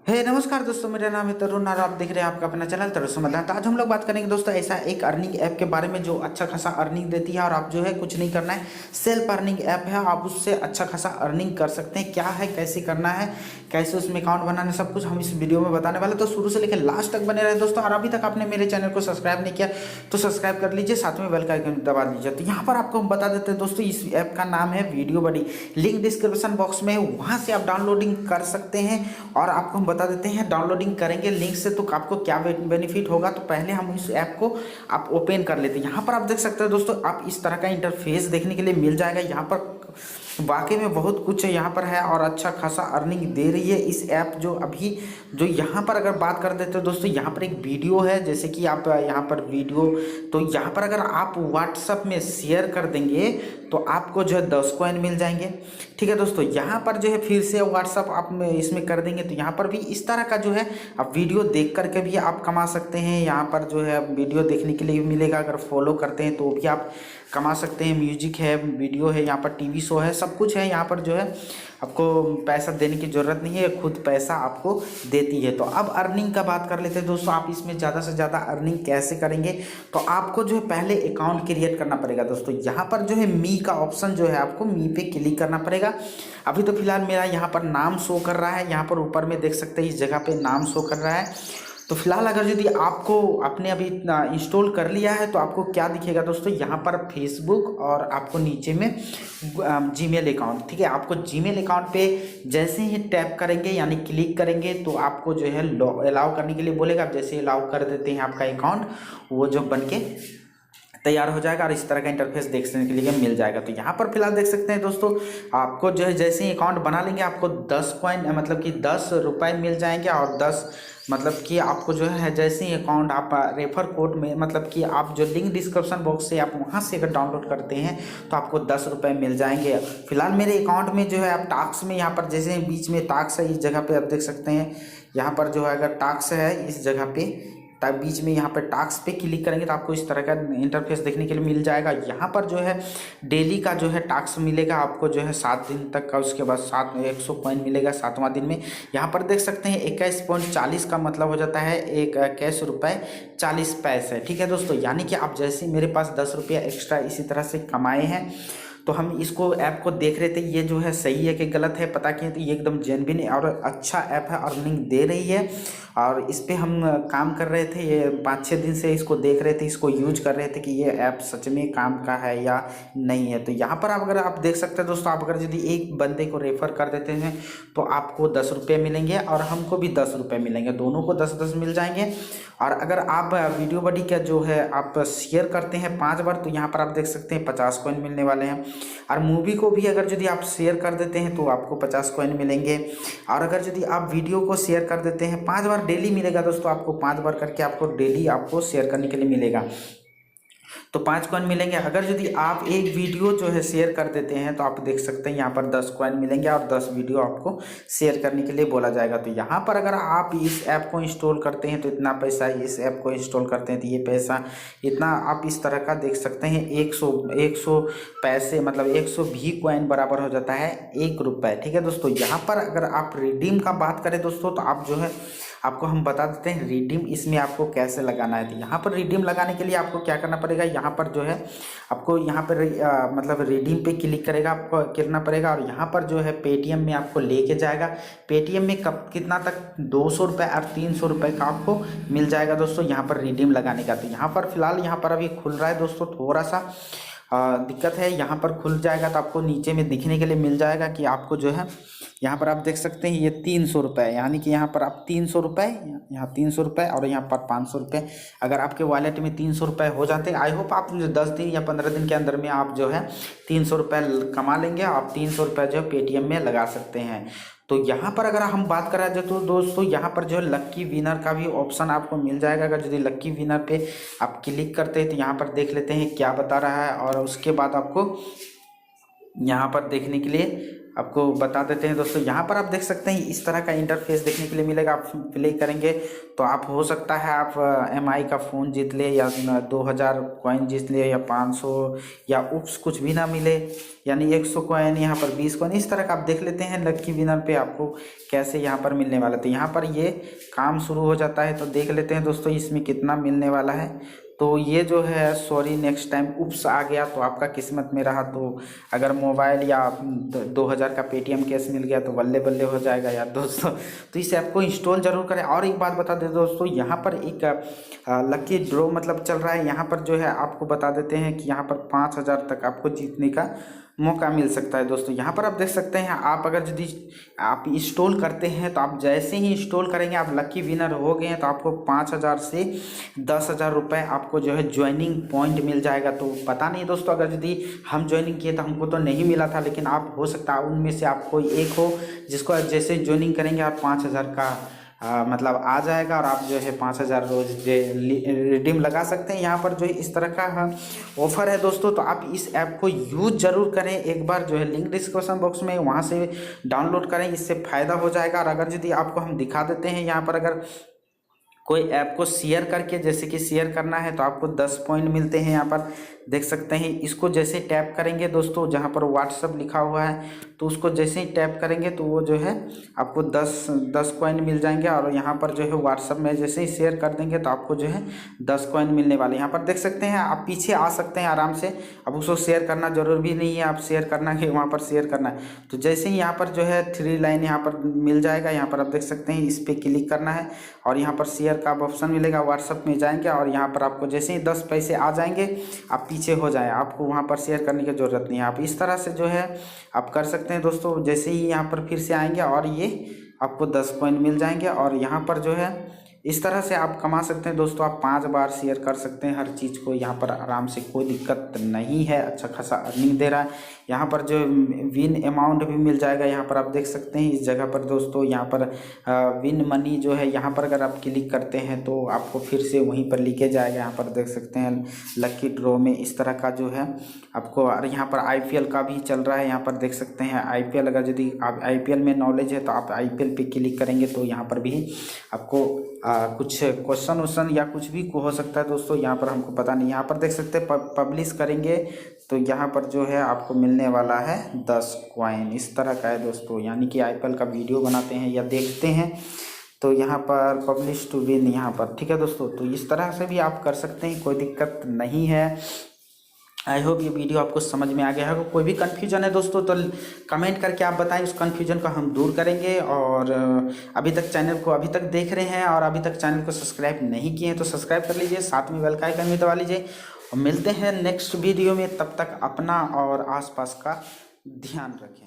नमस्कार दोस्तों, मेरा नाम है तरुण और आप देख रहे हैं आपका अपना चैनल तरunsamadhan। तो आज हम लोग बात करेंगे दोस्तों ऐसा एक अर्निंग ऐप के बारे में जो अच्छा खासा अर्निंग देती है और आप जो है कुछ नहीं करना है, सेल्फ अर्निंग ऐप है, आप उससे अच्छा खासा अर्निंग कर सकते हैं। क्या है, कैसे करना है, कैसे उसमें अकाउंट बनाना, सब कुछ हम इस वीडियो में बताने वाले। तो शुरू से लेकर लास्ट तक बने रहे दोस्तों। और अभी तक आपने मेरे चैनल को सब्सक्राइब नहीं किया तो सब्सक्राइब कर लीजिए, साथ में बेल का आइकन दबा दीजिए। तो यहाँ पर आपको हम बता देते हैं दोस्तों, इस ऐप का नाम है VideoBuddy। लिंक डिस्क्रिप्शन बॉक्स में है, वहाँ से आप डाउनलोडिंग कर सकते हैं। और आपको हम बता देते हैं डाउनलोडिंग करेंगे लिंक से तो आपको क्या बेनिफिट होगा। तो पहले हम इस ऐप को आप ओपन कर लेते हैं। यहाँ पर आप देख सकते हैं दोस्तों, आप इस तरह का इंटरफेस देखने के लिए मिल जाएगा। यहाँ पर वाकई में बहुत कुछ यहाँ पर है और अच्छा खासा अर्निंग दे रही है इस ऐप जो यहाँ पर अगर बात कर देते हो दोस्तों, यहाँ पर एक वीडियो है, जैसे कि आप यहाँ पर वीडियो, तो यहाँ पर अगर आप व्हाट्सएप में शेयर कर देंगे तो आपको जो है 10 कॉइन मिल जाएंगे। ठीक है दोस्तों, यहाँ पर जो है फिर से व्हाट्सएप आप में इसमें कर देंगे तो यहाँ पर भी इस तरह का जो है आप वीडियो देख करके भी आप कमा सकते हैं। यहाँ पर जो है वीडियो देखने के लिए भी मिलेगा, अगर फॉलो करते हैं तो भी आप कमा सकते हैं। म्यूजिक है, वीडियो है, यहाँ पर टीवी शो है, सब कुछ है। यहाँ पर जो है आपको पैसा देने की ज़रूरत नहीं है, खुद पैसा आपको देती है। तो अब अर्निंग का बात कर लेते हैं दोस्तों। आप इसमें ज़्यादा से ज़्यादा अर्निंग कैसे करेंगे, तो आपको जो है पहले अकाउंट क्रिएट करना पड़ेगा दोस्तों। यहाँ पर जो है मी का ऑप्शन जो है, आपको मी पे क्लिक करना पड़ेगा। अभी तो फिलहाल मेरा यहाँ पर नाम शो कर रहा है, यहाँ पर ऊपर में देख सकते हैं इस जगह पे नाम शो कर रहा है। तो फिलहाल अगर यदि आपको आपने अभी इतना इंस्टॉल कर लिया है तो आपको क्या दिखेगा दोस्तों, यहाँ पर फेसबुक और आपको नीचे में जीमेल अकाउंट। ठीक है, आपको जीमेल अकाउंट पे जैसे ही टैप करेंगे यानी क्लिक करेंगे तो आपको जो है अलाउ करने के लिए बोलेगा। आप जैसे अलाउ कर देते हैं आपका अकाउंट वो जो बन के तैयार हो जाएगा और इस तरह का इंटरफेस देखने के लिए मिल जाएगा। तो यहाँ पर फिलहाल देख सकते हैं दोस्तों, आपको जो है जैसे ही अकाउंट बना लेंगे आपको 10 कॉइन मतलब कि 10 रुपये मिल जाएंगे। और 10 मतलब कि आपको जो है जैसे ही अकाउंट आप रेफर कोड में मतलब कि आप जो लिंक डिस्क्रिप्शन बॉक्स से आप वहाँ से अगर डाउनलोड करते हैं तो आपको 10 रुपये मिल जाएंगे। फिलहाल मेरे अकाउंट में जो है आप टास्क में यहाँ पर जैसे बीच में टास्क है, इस जगह पे आप देख सकते हैं। यहाँ पर जो है अगर टास्क है इस जगह पे, तब बीच में यहाँ पर टास्क पे क्लिक करेंगे तो आपको इस तरह का इंटरफेस देखने के लिए मिल जाएगा। यहाँ पर जो है डेली का जो है टास्क मिलेगा आपको जो है 7 दिन तक का, उसके बाद 100 कॉइन मिलेगा 7वां दिन में। यहाँ पर देख सकते हैं 21.40 का मतलब हो जाता है 21 रुपये 40 पैसे। ठीक है दोस्तों, यानी कि आप जैसे मेरे पास 10 रुपया एक्स्ट्रा इसी तरह से कमाए हैं तो हम इसको ऐप को देख रहे थे ये जो है सही है कि गलत है पता किए तो ये एकदम जेन्युइन और अच्छा ऐप है, अर्निंग दे रही है। और इस पे हम काम कर रहे थे, ये 5-6 दिन से इसको देख रहे थे, इसको यूज कर रहे थे कि ये ऐप सच में काम का है या नहीं है। तो यहाँ पर आप अगर आप देख सकते हैं दोस्तों, आप अगर यदि एक बंदे को रेफर कर देते हैं तो आपको 10 रुपये मिलेंगे और हमको भी 10 रुपये मिलेंगे, दोनों को 10-10 मिल जाएंगे। और अगर आप VideoBuddy का जो है आप शेयर करते हैं 5 बार तो यहाँ पर आप देख सकते हैं 50 कॉइन मिलने वाले हैं। और मूवी को भी अगर यदि आप शेयर कर देते हैं तो आपको 50 कॉइन मिलेंगे। और अगर यदि आप वीडियो को शेयर कर देते हैं 5 बार डेली मिलेगा दोस्तों, आपको 5 बार करके आपको डेली आपको शेयर करने के लिए मिलेगा तो 5 कॉइन मिलेंगे। अगर यदि आप एक वीडियो जो है शेयर कर देते हैं तो आप देख सकते हैं यहाँ पर 10 कॉइन मिलेंगे और 10 वीडियो आपको शेयर करने के लिए बोला जाएगा। तो यहाँ पर अगर आप इस ऐप को इंस्टॉल करते हैं तो इतना पैसा, इस ऐप को इंस्टॉल करते हैं तो ये पैसा इतना, आप इस तरह का देख सकते हैं 100 पैसे मतलब 120 कॉइन बराबर हो जाता है 1 रुपये। ठीक है दोस्तों, यहाँ पर अगर आप रिडीम का बात करें दोस्तों तो आप जो है आपको हम बता देते हैं रिडीम इसमें आपको कैसे लगाना है। तो यहाँ पर रिडीम लगाने के लिए आपको क्या करना पड़ेगा, यहाँ पर जो है आपको यहाँ पर मतलब रिडीम पे क्लिक करेगा आपको करना पड़ेगा। और यहाँ पर जो है पेटीएम में आपको लेके जाएगा। पेटीएम में कब कितना तक 200 रुपये और 300 रुपये का आपको मिल जाएगा दोस्तों यहाँ पर रिडीम लगाने का। तो यहाँ पर फिलहाल यहाँ पर अभी खुल रहा है दोस्तों, थोड़ा सा दिक्कत है। यहाँ पर खुल जाएगा तो आपको नीचे में दिखने के लिए मिल जाएगा कि आपको जो है यहाँ पर आप देख सकते हैं ये 300 रुपये, यानी कि यहाँ पर आप 300 रुपये, यहाँ 300 रुपये और यहाँ पर 500 रुपये। अगर आपके वॉलेट में 300 रुपये हो जाते हैं, आई होप आप 10 दिन या 15 दिन के अंदर में आप जो है 300 रुपये कमा लेंगे। आप 300 रुपये जो है पेटीएम में लगा सकते हैं। तो यहाँ पर अगर हम बात करा जाए तो दोस्तों यहाँ पर जो है लक्की विनर का भी ऑप्शन आपको मिल जाएगा। अगर यदि लक्की विनर पे आप क्लिक करते हैं तो यहाँ पर देख लेते हैं क्या बता रहा है। और उसके बाद आपको यहाँ पर देखने के लिए आपको बता देते हैं दोस्तों। यहाँ पर आप देख सकते हैं इस तरह का इंटरफेस देखने के लिए मिलेगा। आप प्ले करेंगे तो आप हो सकता है आप एमआई का फ़ोन जीत ले, या 2000 कॉइन जीत ले, या 500, या उप्स कुछ भी ना मिले, यानी 100 कॉइन, यहाँ पर 20 कॉइन, इस तरह का आप देख लेते हैं लक्की विनर पे आपको कैसे यहाँ पर मिलने वाला। तो यहाँ पर ये काम शुरू हो जाता है, तो देख लेते हैं दोस्तों इसमें कितना मिलने वाला है। तो ये जो है सॉरी नेक्स्ट टाइम उप्स आ गया तो आपका किस्मत में रहा। तो अगर मोबाइल या 2000 का पेटीएम कैश मिल गया तो बल्ले बल्ले हो जाएगा यार दोस्तों। तो इस ऐप को इंस्टॉल जरूर करें। और एक बात बता दें दोस्तों, यहाँ पर एक लकी ड्रॉ मतलब चल रहा है। यहाँ पर जो है आपको बता देते हैं कि यहाँ पर 5000 तक आपको जीतने का मौका मिल सकता है दोस्तों। यहाँ पर आप देख सकते हैं, आप अगर यदि आप इंस्टॉल करते हैं तो आप जैसे ही इंस्टॉल करेंगे आप लकी विनर हो गए हैं तो आपको 5000 से 10,000 रुपये आपको जो है ज्वाइनिंग पॉइंट मिल जाएगा। तो पता नहीं दोस्तों, अगर यदि हम ज्वाइनिंग किए तो हमको तो नहीं मिला था, लेकिन आप हो सकता है उनमें से आप कोई एक हो जिसको जैसे ज्वाइनिंग करेंगे आप 5000 का मतलब आ जाएगा, और आप जो है 5000 रोज रिडीम लगा सकते हैं। यहाँ पर जो है इस तरह का ऑफर है दोस्तों। तो आप इस ऐप को यूज जरूर करें। एक बार जो है लिंक डिस्क्रिप्शन बॉक्स में वहाँ से डाउनलोड करें, इससे फ़ायदा हो जाएगा। और अगर यदि आपको हम दिखा देते हैं यहाँ पर, अगर कोई ऐप को शेयर करके, जैसे कि शेयर करना है तो आपको 10 पॉइंट मिलते हैं। यहाँ पर देख सकते हैं, इसको जैसे टैप करेंगे दोस्तों, जहाँ पर व्हाट्सअप लिखा हुआ है तो उसको जैसे ही टैप करेंगे तो वो जो है आपको 10 कॉइन मिल जाएंगे। और यहाँ पर जो है व्हाट्सअप में जैसे ही शेयर कर देंगे तो आपको जो है 10 कॉइन मिलने वाले। यहाँ पर देख सकते हैं, आप पीछे आ सकते हैं आराम से। अब उसको शेयर करना जरूर भी नहीं है, आप शेयर करना है वहाँ पर शेयर करना है। तो जैसे ही यहाँ पर जो है 3 लाइन यहाँ पर मिल जाएगा, यहाँ पर आप देख सकते हैं, इस पर क्लिक करना है और यहाँ पर शेयर का ऑप्शन मिलेगा। व्हाट्सअप में जाएंगे और यहाँ पर आपको जैसे ही 10 पैसे आ जाएंगे आप पीछे हो जाए, आपको वहाँ पर शेयर करने की ज़रूरत नहीं है। आप इस तरह से जो है आप कर सकते हैं दोस्तों। जैसे ही यहाँ पर फिर से आएंगे और ये आपको 10 पॉइंट मिल जाएंगे, और यहाँ पर जो है इस तरह से आप कमा सकते हैं दोस्तों। आप 5 बार शेयर कर सकते हैं हर चीज़ को, यहाँ पर आराम से, कोई दिक्कत नहीं है। अच्छा खासा अर्निंग दे रहा है। यहाँ पर जो विन अमाउंट भी मिल जाएगा, यहाँ पर आप देख सकते हैं इस जगह पर दोस्तों। यहाँ पर विन मनी जो है, यहाँ पर अगर आप क्लिक करते हैं तो आपको फिर से वहीं पर लिखे जाएगा। यहाँ पर देख सकते हैं लकी ड्रॉ में इस तरह का जो है आपको। और यहाँ पर आईपीएल का भी चल रहा है, यहाँ पर देख सकते हैं आईपीएल। अगर यदि आप आईपीएल में नॉलेज है तो आप आईपीएल पे क्लिक करेंगे तो यहाँ पर भी आपको कुछ क्वेश्चन वोश्चन या कुछ भी हो सकता है दोस्तों, यहाँ पर हमको पता नहीं। यहाँ पर देख सकते हैं पब्लिश करेंगे तो यहाँ पर जो है आपको मिलने वाला है 10 कॉइन। इस तरह का है दोस्तों, यानी कि आईपीएल का वीडियो बनाते हैं या देखते हैं तो यहाँ पर पब्लिश टू विन यहाँ पर, ठीक है दोस्तों। तो इस तरह से भी आप कर सकते हैं, कोई दिक्कत नहीं है। आई होप ये वीडियो आपको समझ में आ गया है। कोई भी कन्फ्यूजन है दोस्तों तो कमेंट करके आप बताएं, उस कन्फ्यूजन को हम दूर करेंगे। और अभी तक चैनल को अभी तक देख रहे हैं और अभी तक चैनल को सब्सक्राइब नहीं किए हैं तो सब्सक्राइब कर लीजिए, साथ में बेल का आइकन भी दबा लीजिए। और मिलते हैं नेक्स्ट वीडियो में, तब तक अपना और आसपास का ध्यान रखें।